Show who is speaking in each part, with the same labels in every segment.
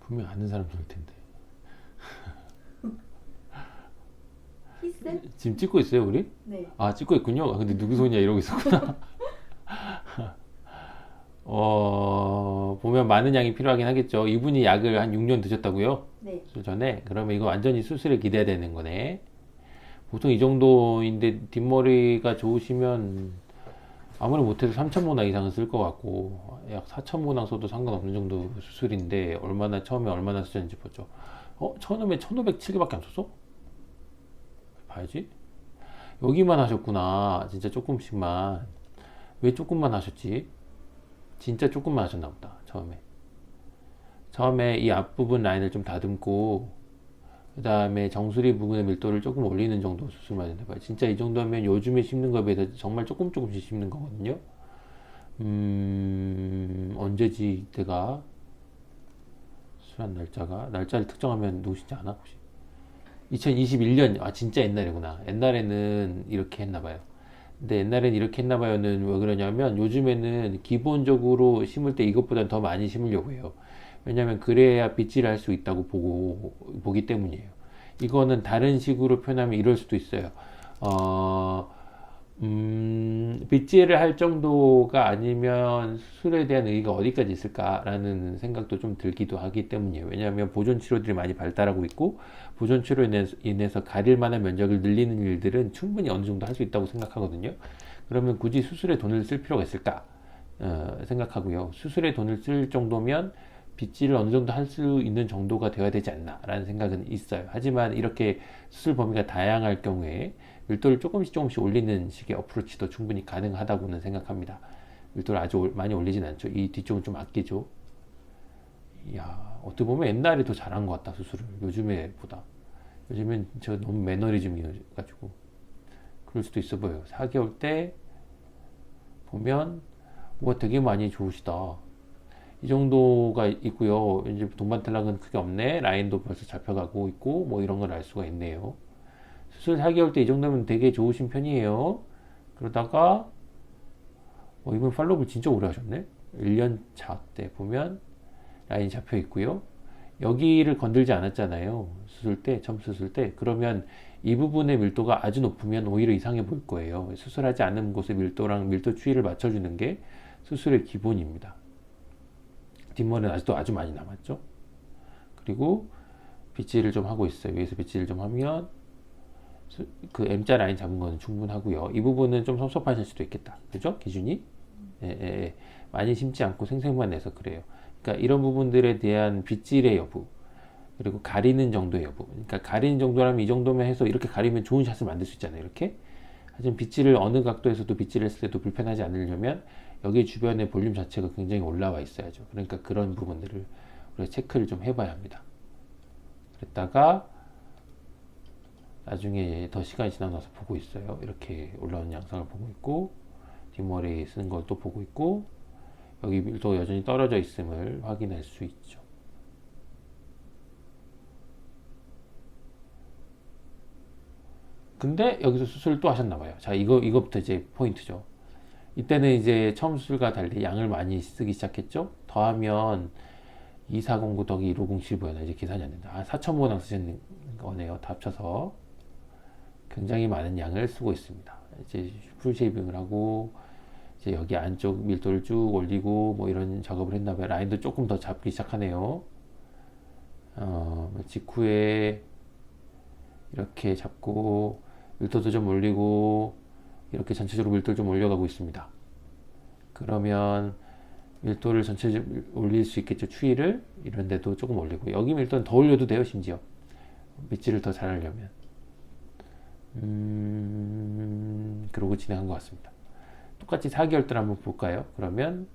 Speaker 1: 분명 아는 사람 좋을 텐데.
Speaker 2: 히스?
Speaker 1: 지금 찍고 있어요, 우리?
Speaker 2: 네.
Speaker 1: 아, 찍고 있군요. 아, 근데 누구 손이야 이러고 있었구나. 보면 많은 양이 필요하긴 하겠죠. 이분이 약을 한 6년 드셨다고요?
Speaker 2: 네.
Speaker 1: 수술 전에? 그러면 이거 완전히 수술에 기대야 되는 거네. 보통 이 정도인데 뒷머리가 좋으시면 아무리 못해도 3,000모낭 이상은 쓸 것 같고 약 4,000모낭 써도 상관없는 정도 수술인데 얼마나 처음에 얼마나 쓰셨는지 보죠. 처음에 1,507개밖에 안 썼어? 봐야지. 여기만 하셨구나. 진짜 조금씩만. 왜 조금만 하셨지? 진짜 조금만 하셨나 보다. 처음에 이 앞부분 라인을 좀 다듬고 그 다음에 정수리 부분의 밀도를 조금 올리는 정도 수술만 해봐요. 진짜 이 정도면 요즘에 심는 거에 비해서 정말 조금씩 심는 거거든요. 언제지 내가 수술한 날짜를 특정하면 누구시지 않아 혹시? 2021년. 아 진짜 옛날이구나. 옛날에는 이렇게 했나봐요. 근데 옛날엔 이렇게 했나봐요는 왜 그러냐면 요즘에는 기본적으로 심을 때 이것보다 더 많이 심으려고 해요. 왜냐면 그래야 빗질을 할 수 있다고 보기 때문이에요. 이거는 다른 식으로 표현하면 이럴 수도 있어요. 어, 빗질을 할 정도가 아니면 수술에 대한 의의가 어디까지 있을까라는 생각도 좀 들기도 하기 때문이에요. 왜냐하면 보존 치료들이 많이 발달하고 있고 보존 치료로 인해서 가릴 만한 면적을 늘리는 일들은 충분히 어느 정도 할 수 있다고 생각하거든요. 그러면 굳이 수술에 돈을 쓸 필요가 있을까? 생각하고요. 수술에 돈을 쓸 정도면 빗질을 어느 정도 할 수 있는 정도가 되어야 되지 않나라는 생각은 있어요. 하지만 이렇게 수술 범위가 다양할 경우에 밀도를 조금씩 올리는 식의 어프로치도 충분히 가능하다고는 생각합니다. 밀도를 아주 많이 올리진 않죠. 이 뒤쪽은 좀 아끼죠. 이야, 어떻게 보면 옛날에 더 잘한 것 같다, 수술을. 요즘에 보다. 요즘엔 저 너무 매너리즘이가지고. 그럴 수도 있어 보여요. 4개월 때 보면, 뭐 되게 많이 좋으시다. 이 정도가 있고요. 이제 동반탈락은 크게 없네. 라인도 벌써 잡혀가고 있고, 뭐 이런 걸 알 수가 있네요. 수술 4개월 때 이 정도면 되게 좋으신 편이에요. 그러다가, 이분 팔로우를 진짜 오래 하셨네? 1년 차 때 보면 라인이 잡혀 있고요. 여기를 건들지 않았잖아요. 처음 수술 때. 그러면 이 부분의 밀도가 아주 높으면 오히려 이상해 보일 거예요. 수술하지 않은 곳의 밀도랑 밀도 추이를 맞춰주는 게 수술의 기본입니다. 뒷머리는 아직도 아주 많이 남았죠. 그리고 빗질을 좀 하고 있어요. 위에서 빗질을 좀 하면 그 M자 라인 잡은 거는 충분하고요. 이 부분은 좀 섭섭하실 수도 있겠다. 그죠? 기준이? 예, 예, 예. 많이 심지 않고 생생만 내서 그래요. 그러니까 이런 부분들에 대한 빗질의 여부, 그리고 가리는 정도의 여부. 그러니까 가리는 정도라면 이 정도면 해서 이렇게 가리면 좋은 샷을 만들 수 있잖아요. 이렇게. 하지만 빗질을 어느 각도에서도 빗질을 했을 때도 불편하지 않으려면 여기 주변의 볼륨 자체가 굉장히 올라와 있어야죠. 그러니까 그런 부분들을 우리가 체크를 좀 해봐야 합니다. 그랬다가 나중에 더 시간이 지나고 나서 보고 있어요. 이렇게 올라오는 양상을 보고 있고 뒷머리 쓰는 걸 또 보고 있고 여기 밀도가 여전히 떨어져 있음을 확인할 수 있죠. 근데 여기서 수술을 또 하셨나봐요. 자, 이거부터 이제 포인트죠. 이때는 이제 처음 수술과 달리 양을 많이 쓰기 시작했죠. 더하면 2409 더하기 1507보여나 이제 계산이 안 된다. 4,000모낭 쓰시는 거네요. 다 합쳐서 굉장히 많은 양을 쓰고 있습니다. 이제 풀 쉐이빙을 하고 이제 여기 안쪽 밀도를 쭉 올리고 뭐 이런 작업을 했나봐요. 라인도 조금 더 잡기 시작하네요. 직후에 이렇게 잡고 밀도도 좀 올리고 이렇게 전체적으로 밀도를 좀 올려가고 있습니다. 그러면 밀도를 전체적으로 올릴 수 있겠죠. 추이를 이런 데도 조금 올리고 여기 밀도는 더 올려도 돼요. 심지어 밑질을 더 잘하려면 그러고 진행한 것 같습니다. 똑같이 4개월 들 한번 볼까요? 그러면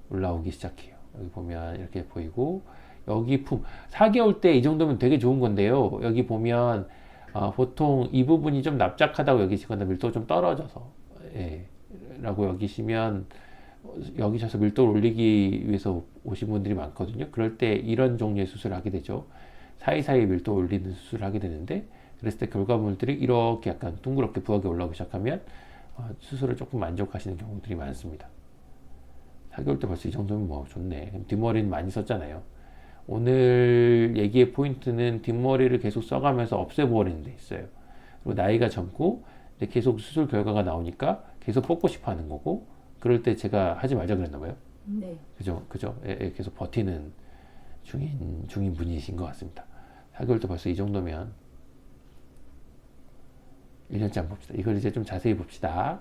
Speaker 1: 올라오기 시작해요. 여기 보면 이렇게 보이고 여기 4개월 때 이 정도면 되게 좋은 건데요. 여기 보면 보통 이 부분이 좀 납작하다고 여기시거나 밀도가 좀 떨어져서 예, 라고 여기시면 여기셔서 밀도를 올리기 위해서 오신 분들이 많거든요. 그럴 때 이런 종류의 수술을 하게 되죠. 사이사이 밀도 올리는 수술을 하게 되는데 그랬을 때 결과물들이 이렇게 약간 둥그렇게 부하게 올라오기 시작하면 수술을 조금 만족하시는 경우들이 많습니다. 4개월 때 벌써 이 정도면 뭐 좋네. 뒷머리는 많이 썼잖아요. 오늘 얘기의 포인트는 뒷머리를 계속 써가면서 없애버리는 데 있어요. 그리고 나이가 젊고 근데 계속 수술 결과가 나오니까 계속 뽑고 싶어 하는 거고, 그럴 때 제가 하지 말자 그랬나 봐요.
Speaker 2: 네.
Speaker 1: 그죠? 계속 버티는 중인 분이신 것 같습니다. 4개월도 벌써 이 정도면 1년째 안 봅시다. 이걸 이제 좀 자세히 봅시다.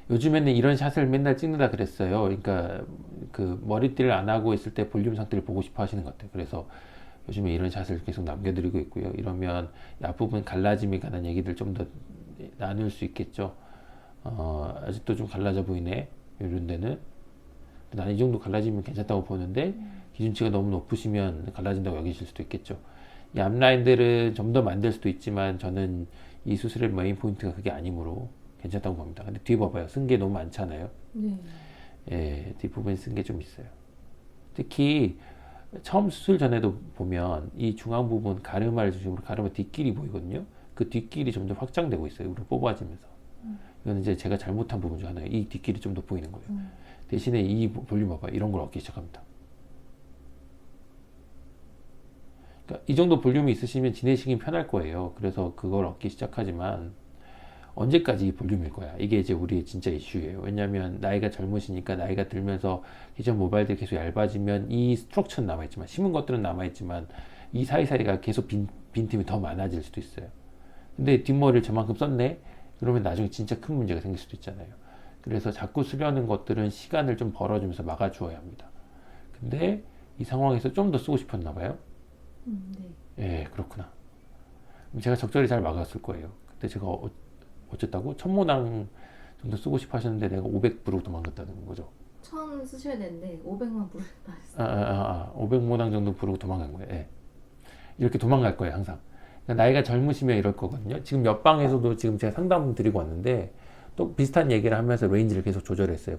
Speaker 1: 요즘에는 이런 샷을 맨날 찍는다 그랬어요. 그러니까 그 머리띠를 안 하고 있을 때 볼륨 상태를 보고 싶어 하시는 것 같아요. 그래서 요즘에 이런 샷을 계속 남겨드리고 있고요. 이러면 이 앞부분 갈라짐에 관한 얘기들 좀 더 나눌 수 있겠죠. 아직도 좀 갈라져 보이네. 이런 데는. 난 이 정도 갈라지면 괜찮다고 보는데 기준치가 너무 높으시면 갈라진다고 여기실 수도 있겠죠. 이 앞라인들은 좀 더 만들 수도 있지만 저는 이 수술의 메인 포인트가 그게 아니므로 괜찮다고 봅니다. 근데 뒤에 봐봐요. 쓴 게 너무 많잖아요.
Speaker 2: 네.
Speaker 1: 예, 뒷부분에 쓴 게 좀 있어요. 특히 처음 수술 전에도 보면 이 중앙 부분 가르마를 중심으로 가르마 뒷길이 보이거든요. 그 뒷길이 좀 더 확장되고 있어요. 우리 뽑아지면서. 이건 이제 제가 잘못한 부분 중 하나예요. 이 뒷길이 좀 더 보이는 거예요. 대신에 이 볼륨 봐봐요. 이런 걸 얻기 시작합니다. 그러니까 이 정도 볼륨이 있으시면 지내시긴 편할 거예요. 그래서 그걸 얻기 시작하지만 언제까지 이 볼륨일 거야. 이게 이제 우리의 진짜 이슈예요. 왜냐하면 나이가 젊으시니까 나이가 들면서 기존 모발들이 계속 얇아지면 이 스트럭처는 남아있지만 심은 것들은 남아있지만 이 사이사이가 계속 빈틈이 더 많아질 수도 있어요. 근데 뒷머리를 저만큼 썼네? 그러면 나중에 진짜 큰 문제가 생길 수도 있잖아요. 그래서 자꾸 쓰려는 것들은 시간을 좀 벌어주면서 막아주어야 합니다. 근데 이 상황에서 좀 더 쓰고 싶었나 봐요.
Speaker 2: 네.
Speaker 1: 예, 그렇구나. 제가 적절히 잘 막았을 거예요. 근데 제가 어쨌다고? 1000모낭 정도 쓰고 싶어 하셨는데 내가 500부로 도망갔다는 거죠.
Speaker 2: 1000 쓰셔야 되는데 500만 부르다 했어요.
Speaker 1: 500모낭 정도 부르고 도망간 거예요. 예. 이렇게 도망갈 거예요, 항상. 그러니까 나이가 젊으시면 이럴 거거든요. 지금 옆방에서도 지금 제가 상담 드리고 왔는데 또 비슷한 얘기를 하면서 레인지를 계속 조절했어요.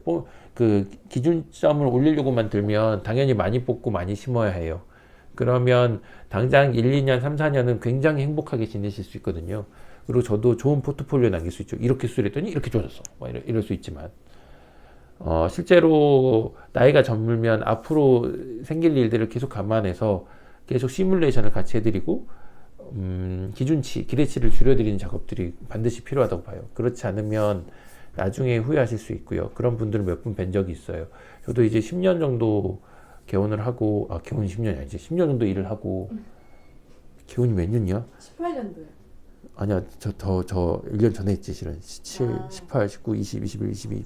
Speaker 1: 그 기준점을 올리려고만 들면 당연히 많이 뽑고 많이 심어야 해요. 그러면 당장 1, 2년, 3, 4년은 굉장히 행복하게 지내실 수 있거든요. 그리고 저도 좋은 포트폴리오 남길 수 있죠. 이렇게 수술했더니 이렇게 좋아졌어. 이럴 수 있지만. 실제로 나이가 젊으면 앞으로 생길 일들을 계속 감안해서 계속 시뮬레이션을 같이 해드리고, 기준치, 기대치를 줄여드리는 작업들이 반드시 필요하다고 봐요. 그렇지 않으면 나중에 후회하실 수 있고요. 그런 분들은 몇 분 뵌 적이 있어요. 저도 이제 10년 정도 개원을 하고, 개원 10년이 아니지. 10년 정도 일을 하고, 개원이 몇 년이야?
Speaker 2: 18년도요.
Speaker 1: 아니야, 저 1년 전에 했지, 실은. 17, 18, 19, 20, 21, 22.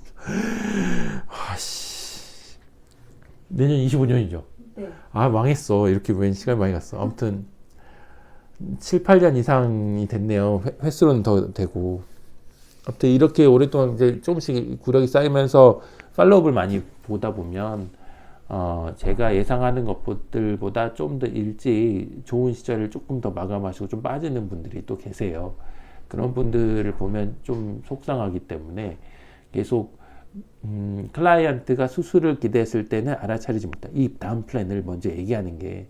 Speaker 1: 아씨. 내년 25년이죠.
Speaker 2: 네.
Speaker 1: 망했어. 이렇게 웬 시간이 많이 갔어. 아무튼, 7, 8년 이상이 됐네요. 횟수로는 더 되고. 아무튼 이렇게 오랫동안 이제 조금씩 구력이 쌓이면서 팔로업을 많이 보다 보면, 제가 예상하는 것들보다 좀 더 일찍 좋은 시절을 조금 더 마감하시고 좀 빠지는 분들이 또 계세요. 그런 분들을 보면 좀 속상하기 때문에 계속, 클라이언트가 수술을 기대했을 때는 알아차리지 못한 이 다음 플랜을 먼저 얘기하는 게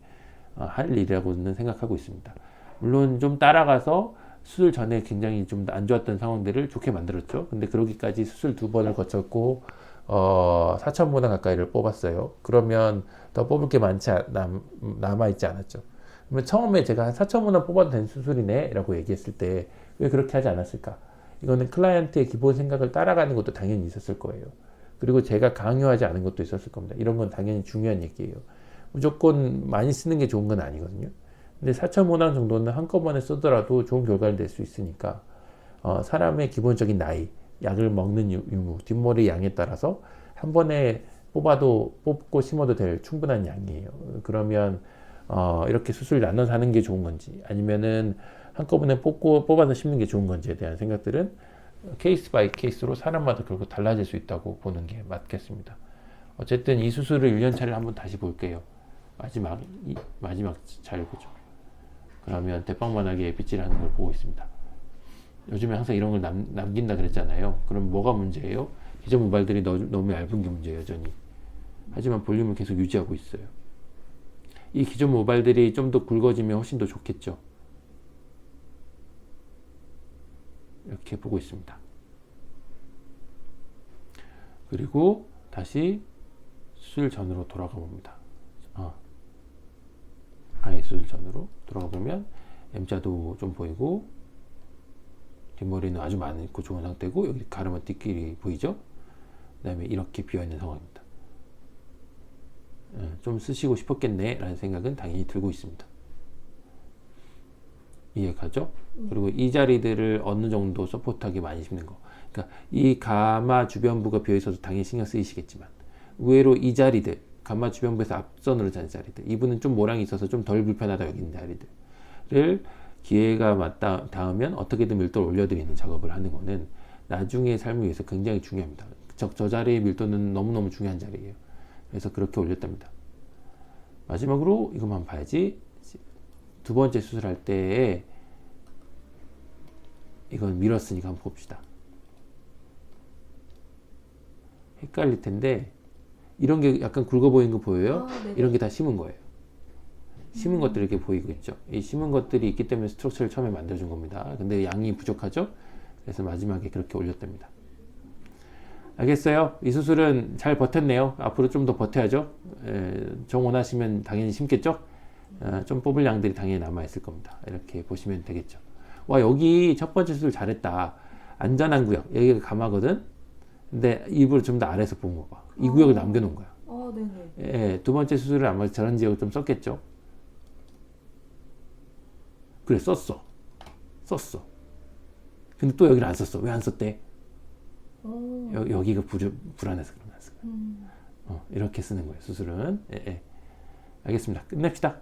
Speaker 1: 할 일이라고는 생각하고 있습니다. 물론 좀 따라가서 수술 전에 굉장히 좀 안 좋았던 상황들을 좋게 만들었죠. 근데 그러기까지 수술 2번을 거쳤고 4,000모낭 가까이를 뽑았어요. 그러면 더 뽑을 게 남아있지 않았죠. 그러면 처음에 제가 한 4,000모낭 뽑아도 된 수술이네 라고 얘기했을 때 왜 그렇게 하지 않았을까? 이거는 클라이언트의 기본 생각을 따라가는 것도 당연히 있었을 거예요. 그리고 제가 강요하지 않은 것도 있었을 겁니다. 이런 건 당연히 중요한 얘기예요. 무조건 많이 쓰는 게 좋은 건 아니거든요. 근데 4,000모낭 정도는 한꺼번에 쓰더라도 좋은 결과를 낼 수 있으니까, 사람의 기본적인 나이, 약을 먹는 유무, 뒷머리 양에 따라서 한 번에 뽑고 심어도 될 충분한 양이에요. 그러면 이렇게 수술 나눠서 하는 게 좋은 건지 아니면은 한꺼번에 뽑아서 심는 게 좋은 건지에 대한 생각들은 케이스 바이 케이스로 사람마다 결국 달라질 수 있다고 보는 게 맞겠습니다. 어쨌든 이 수술을 1년 차를 한번 다시 볼게요. 마지막 자료죠. 그러면 대빵만하게 빗질하는 걸 보고 있습니다. 요즘에 항상 이런 걸 남긴다 그랬잖아요. 그럼 뭐가 문제예요? 기존 모발들이 너무 얇은 게 문제예요, 여전히. 하지만 볼륨을 계속 유지하고 있어요. 이 기존 모발들이 좀 더 굵어지면 훨씬 더 좋겠죠. 이렇게 보고 있습니다. 그리고 다시 수술 전으로 돌아가 봅니다. 아예 수술 전으로 돌아가 보면 M자도 좀 보이고 뒷머리는 아주 많고 좋은 상태고 여기 가르마 띠끼리 보이죠? 그 다음에 이렇게 비어있는 상황입니다. 좀 쓰시고 싶었겠네 라는 생각은 당연히 들고 있습니다. 이해가죠? 그리고 이 자리들을 어느 정도 서포트하게 많이 심는 거. 그러니까 이 가마 주변부가 비어있어서 당연히 신경 쓰이시겠지만 의외로 이 자리들 가마 주변부에서 앞선으로 자는 자리들 이분은 좀 모랑이 있어서 좀 덜 불편하다 여기는 자리들을 기회가 닿으면 어떻게든 밀도를 올려드리는 작업을 하는 거는 나중에 삶을 위해서 굉장히 중요합니다. 저 자리의 밀도는 너무너무 중요한 자리예요. 그래서 그렇게 올렸답니다. 마지막으로 이것만 봐야지. 두 번째 수술할 때에 이건 밀었으니까 한번 봅시다. 헷갈릴 텐데 이런 게 약간 굵어 보이는 거 보여요? 이런 게 다 심은 거예요. 심은 것들이 이렇게 보이고 있죠. 이 심은 것들이 있기 때문에 스트럭처를 처음에 만들어준 겁니다. 근데 양이 부족하죠? 그래서 마지막에 그렇게 올렸답니다. 알겠어요? 이 수술은 잘 버텼네요. 앞으로 좀 더 버텨야죠. 정 원하시면 당연히 심겠죠? 좀 뽑을 양들이 당연히 남아있을 겁니다. 이렇게 보시면 되겠죠. 와, 여기 첫 번째 수술 잘했다. 안전한 구역. 여기가 가마거든? 근데 입을 좀 더 아래에서 본 거 봐. 이 구역을 남겨놓은 거야.
Speaker 2: 네네.
Speaker 1: 두 번째 수술을 아마 저런 지역을 좀 썼겠죠. 그래, 썼어. 근데 또 여기를 안 썼어. 왜 안 썼대? 여기가 불안해서 그런 거야. 이렇게 쓰는 거예요, 수술은. 알겠습니다. 끝냅시다.